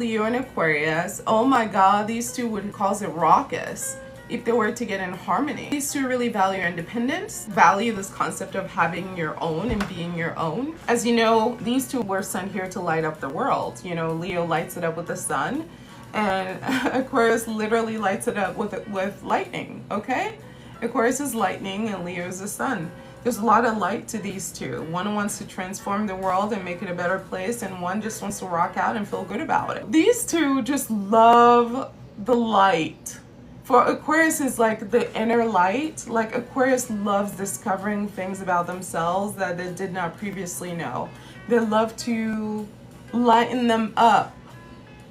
Leo and Aquarius, oh my God, these two would cause a ruckus if they were to get in harmony. These two really value independence, value this concept of having your own and being your own. As you know, these two were sent here to light up the world. You know, Leo lights it up with the sun, and Aquarius literally lights it up with lightning, okay? Aquarius is lightning and Leo is the sun. There's a lot of light to these two. One wants to transform the world and make it a better place, and one just wants to rock out and feel good about it. These two just love the light. For Aquarius is like the inner light. Like Aquarius loves discovering things about themselves that they did not previously know. They love to lighten them up,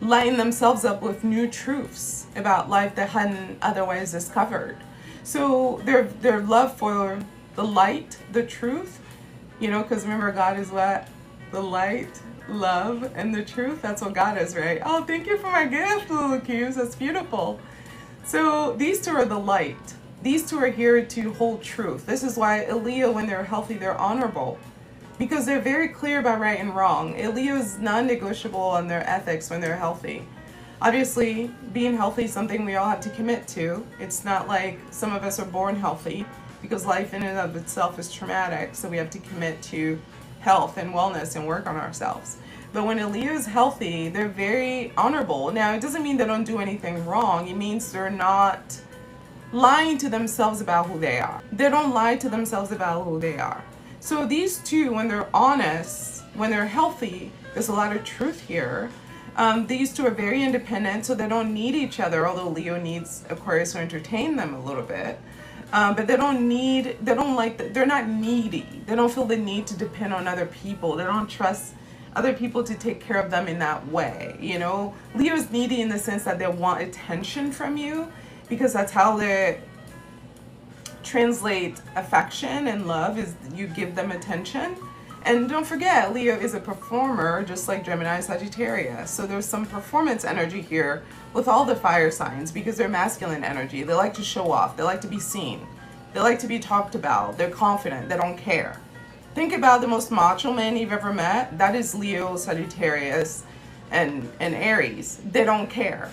lighten themselves up with new truths about life that hadn't otherwise discovered. So their love for the light, the truth, you know, because remember, God is what? The light, love, and the truth. That's what God is, right? Oh, thank you for my gift, little cubes. That's beautiful. So these two are the light. These two are here to hold truth. This is why a Leo, when they're healthy, they're honorable, because they're very clear about right and wrong. A Leo is non-negotiable on their ethics when they're healthy. Obviously, being healthy is something we all have to commit to. It's not like some of us are born healthy, because life in and of itself is traumatic, so we have to commit to health and wellness and work on ourselves. But when a Leo is healthy, they're very honorable. Now, it doesn't mean they don't do anything wrong. It means they're not lying to themselves about who they are. They don't lie to themselves about who they are. So these two, when they're honest, when they're healthy, there's a lot of truth here. These two are very independent, so they don't need each other, although Leo needs Aquarius to entertain them a little bit. But they're not needy. They don't feel the need to depend on other people. They don't trust other people to take care of them in that way. You know, Leo is needy in the sense that they want attention from you, because that's how they translate affection and love, is you give them attention. And don't forget, Leo is a performer, just like Gemini and Sagittarius. So there's some performance energy here with all the fire signs, because they're masculine energy. They like to show off. They like to be seen. They like to be talked about. They're confident. They don't care. Think about the most macho man you've ever met. That is Leo, Sagittarius, and Aries. They don't care.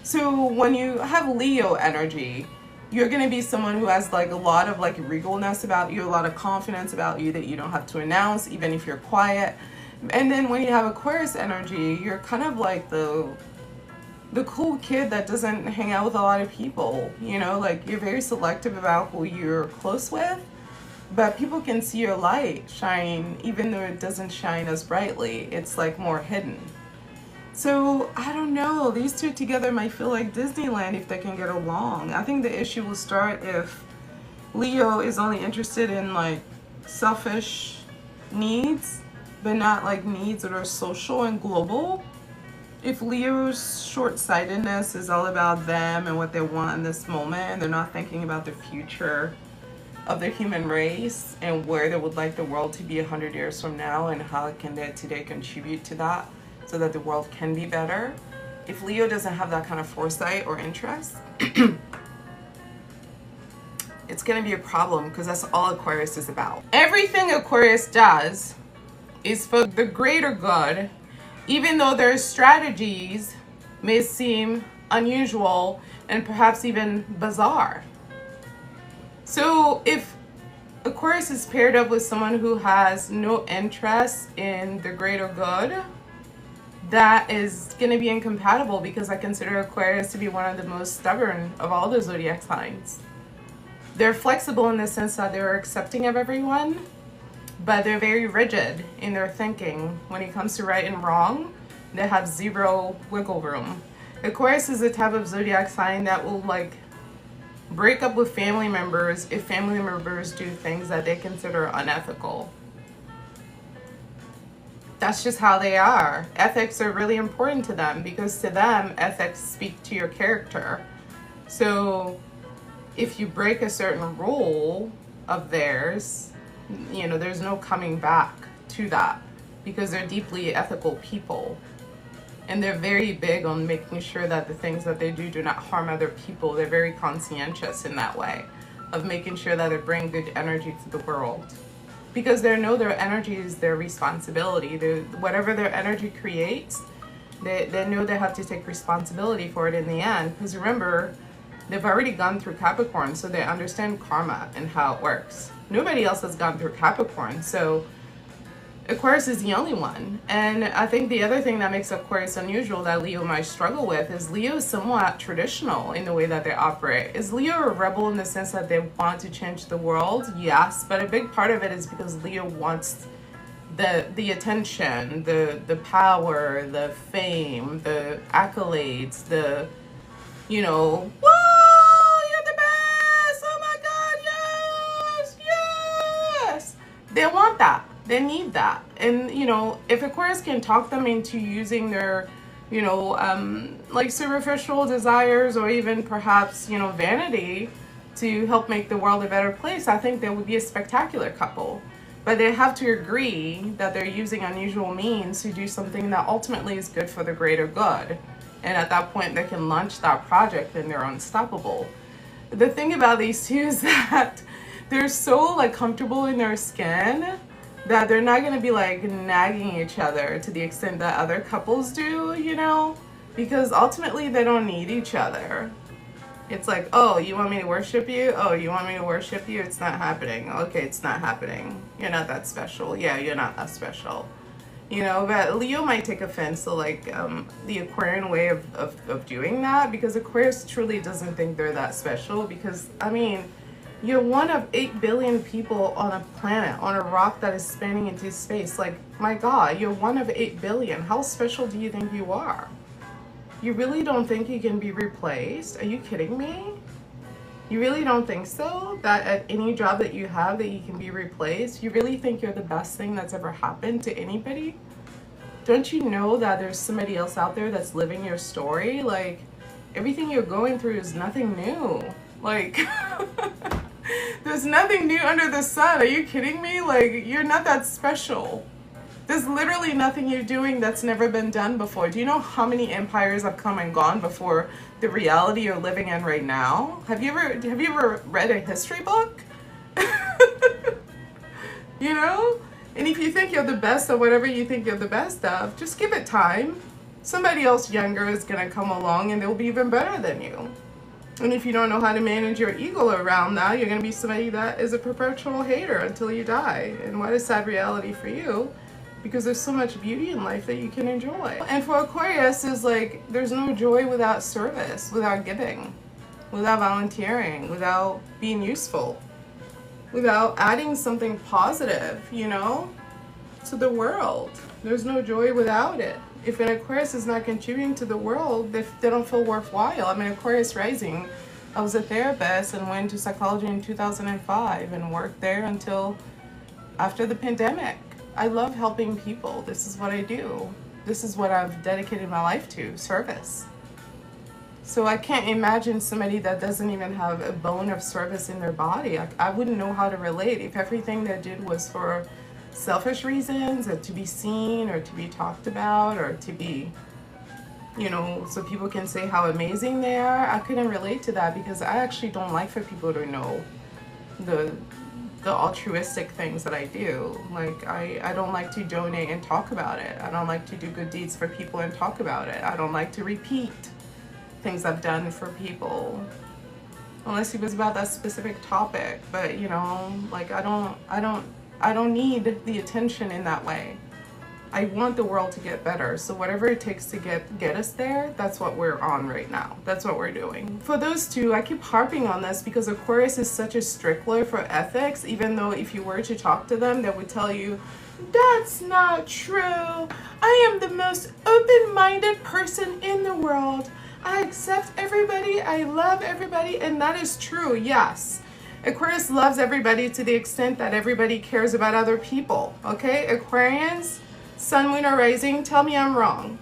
So when you have Leo energy, you're going to be someone who has like a lot of like regalness about you, a lot of confidence about you that you don't have to announce, even if you're quiet. And then when you have Aquarius energy, you're kind of like the cool kid that doesn't hang out with a lot of people. You know, like you're very selective about who you're close with, but people can see your light shine, even though it doesn't shine as brightly. It's like more hidden. So I don't know, these two together might feel like Disneyland if they can get along. I think the issue will start if Leo is only interested in like selfish needs, but not like needs that are social and global. If Leo's short-sightedness is all about them and what they want in this moment, and they're not thinking about the future of the human race and where they would like the world to be 100 years from now, and how can they today contribute to that so that the world can be better. If Leo doesn't have that kind of foresight or interest, it's going to be a problem, because that's all Aquarius is about. Everything Aquarius does is for the greater good, even though their strategies may seem unusual and perhaps even bizarre. So if Aquarius is paired up with someone who has no interest in the greater good, that is going to be incompatible, because I consider Aquarius to be one of the most stubborn of all the zodiac signs. They're flexible in the sense that they're accepting of everyone, but they're very rigid in their thinking. When it comes to right and wrong, they have zero wiggle room. Aquarius is the type of zodiac sign that will like break up with family members if family members do things that they consider unethical. That's just how they are. Ethics are really important to them, because to them, ethics speak to your character. So if you break a certain rule of theirs, you know, there's no coming back to that, because they're deeply ethical people. And they're very big on making sure that the things that they do not harm other people. They're very conscientious in that way, of making sure that they bring good energy to the world. Because they know their energy is their responsibility. Whatever their energy creates, They know they have to take responsibility for it in the end, because remember, they've already gone through Capricorn, so they understand karma and how it works. Nobody else has gone through Capricorn, so Aquarius is the only one. And I think the other thing that makes Aquarius unusual that Leo might struggle with is Leo is somewhat traditional in the way that they operate. Is Leo a rebel in the sense that they want to change the world? Yes, but a big part of it is because Leo wants the attention, the power, the fame, the accolades, the, you know, whoa, you're the best, oh my God, yes, yes. They want that. They need that. And, you know, if Aquarius can talk them into using their, you know, like superficial desires or even perhaps, you know, vanity to help make the world a better place, I think they would be a spectacular couple. But they have to agree that they're using unusual means to do something that ultimately is good for the greater good. And at that point, they can launch that project and they're unstoppable. The thing about these two is that they're so like comfortable in their skin that they're not going to be like nagging each other to the extent that other couples do, you know, because ultimately they don't need each other. It's like, oh, you want me to worship you? Oh, you want me to worship you? It's not happening. Okay, it's not happening. You're not that special. Yeah, you're not that special. You know, but Leo might take offense to like the Aquarian way of doing that, because Aquarius truly doesn't think they're that special, because, I mean, you're one of 8 billion people on a planet, on a rock that is spanning into space. Like, my God, you're one of 8 billion. How special do you think you are? You really don't think you can be replaced? Are you kidding me? You really don't think so? That at any job that you have that you can be replaced? You really think you're the best thing that's ever happened to anybody? Don't you know that there's somebody else out there that's living your story? Like, everything you're going through is nothing new. Like, there's nothing new under the sun. Are you kidding me? Like, you're not that special. There's literally nothing you're doing that's never been done before. Do you know how many empires have come and gone before the reality you're living in right now? Have you ever read a history book? You know? And if you think you're the best of whatever you think you're the best of, just give it time. Somebody else younger is gonna come along and they'll be even better than you. And if you don't know how to manage your ego around that, you're gonna be somebody that is a perpetual hater until you die. And what a sad reality for you, because there's so much beauty in life that you can enjoy. And for Aquarius, is like, there's no joy without service, without giving, without volunteering, without being useful, without adding something positive, you know, to the world. There's no joy without it. If an Aquarius is not contributing to the world, they don't feel worthwhile. I mean, Aquarius rising, I was a therapist and went to psychology in 2005 and worked there until after the pandemic. I love helping people. This is what I do. This is what I've dedicated my life to, service. So I can't imagine somebody that doesn't even have a bone of service in their body. I wouldn't know how to relate if everything they did was for selfish reasons, or to be seen, or to be talked about, or to be, you know, so people can say how amazing they are. I couldn't relate to that, because I actually don't like for people to know the altruistic things that I do. Like, I don't like to donate and talk about it. I don't like to do good deeds for people and talk about it. I don't like to repeat things I've done for people, unless it was about that specific topic. But, you know, like, I don't need the attention in that way. I want the world to get better. So whatever it takes to get us there, that's what we're on right now. That's what we're doing. For those two, I keep harping on this because Aquarius is such a stickler for ethics, even though if you were to talk to them, they would tell you, that's not true. I am the most open-minded person in the world. I accept everybody. I love everybody. And that is true, yes. Aquarius loves everybody to the extent that everybody cares about other people, okay? Aquarians, Sun, Moon, or Rising, tell me I'm wrong.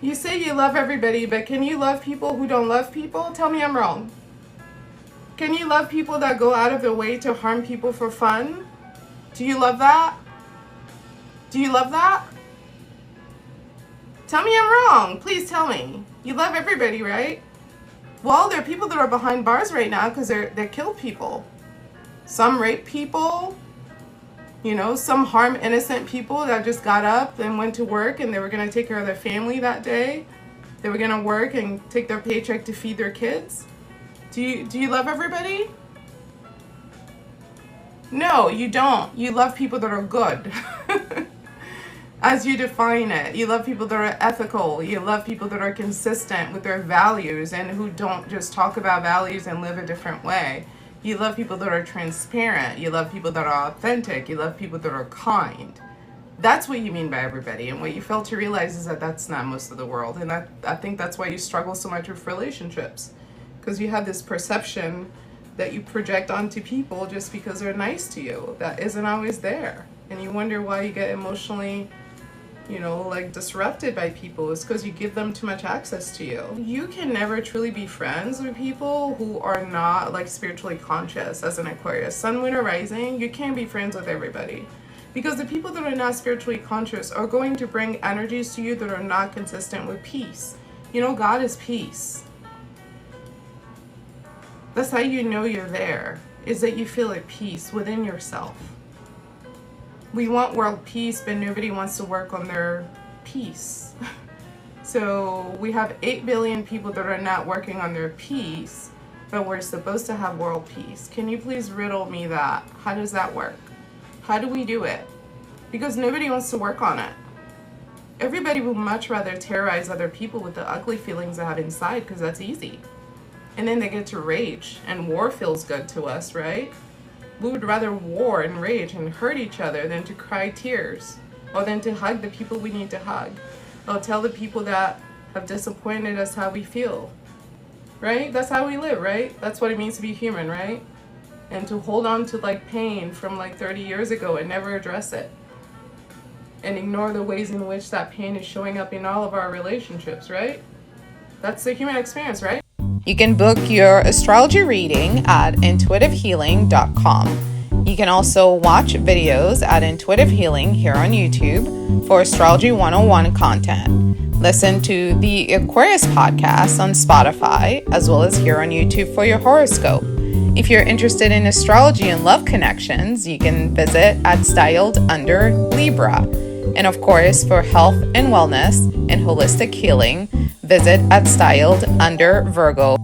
You say you love everybody, but can you love people who don't love people? Tell me I'm wrong. Can you love people that go out of their way to harm people for fun? Do you love that? Do you love that? Tell me I'm wrong. Please tell me. You love everybody, right? Well, there are people that are behind bars right now because they kill people. Some rape people. You know, some harm innocent people that just got up and went to work and they were going to take care of their family that day. They were going to work and take their paycheck to feed their kids. Do you love everybody? No, you don't. You love people that are good. As you define it, you love people that are ethical. You love people that are consistent with their values and who don't just talk about values and live a different way. You love people that are transparent. You love people that are authentic. You love people that are kind. That's what you mean by everybody. And what you fail to realize is that that's not most of the world. And I think that's why you struggle so much with relationships. Because you have this perception that you project onto people just because they're nice to you. That isn't always there. And you wonder why you get emotionally, you know, like disrupted by people. Is because you give them too much access to you. You can never truly be friends with people who are not like spiritually conscious. As an Aquarius, Sun, Moon, or Rising, you can't be friends with everybody. Because the people that are not spiritually conscious are going to bring energies to you that are not consistent with peace. You know, God is peace. That's how you know you're there, is that you feel at peace within yourself. We want world peace, but nobody wants to work on their peace. So we have 8 billion people that are not working on their peace, but we're supposed to have world peace. Can you please riddle me that? How does that work? How do we do it? Because nobody wants to work on it. Everybody would much rather terrorize other people with the ugly feelings they have inside, because that's easy. And then they get to rage, and war feels good to us, right? We would rather war and rage and hurt each other than to cry tears, or than to hug the people we need to hug, or tell the people that have disappointed us how we feel, right? That's how we live, right? That's what it means to be human, right? And to hold on to like pain from like 30 years ago and never address it, and ignore the ways in which that pain is showing up in all of our relationships, right? That's the human experience, right? You can book your astrology reading at intuitivehealing.com. You can also watch videos at Intuitive Healing here on YouTube for Astrology 101 content. Listen to the Aquarius podcast on Spotify, as well as here on YouTube for your horoscope. If you're interested in astrology and love connections, you can visit at Styled Under Libra. And of course, for health and wellness and holistic healing, visit at Styled Under Virgo.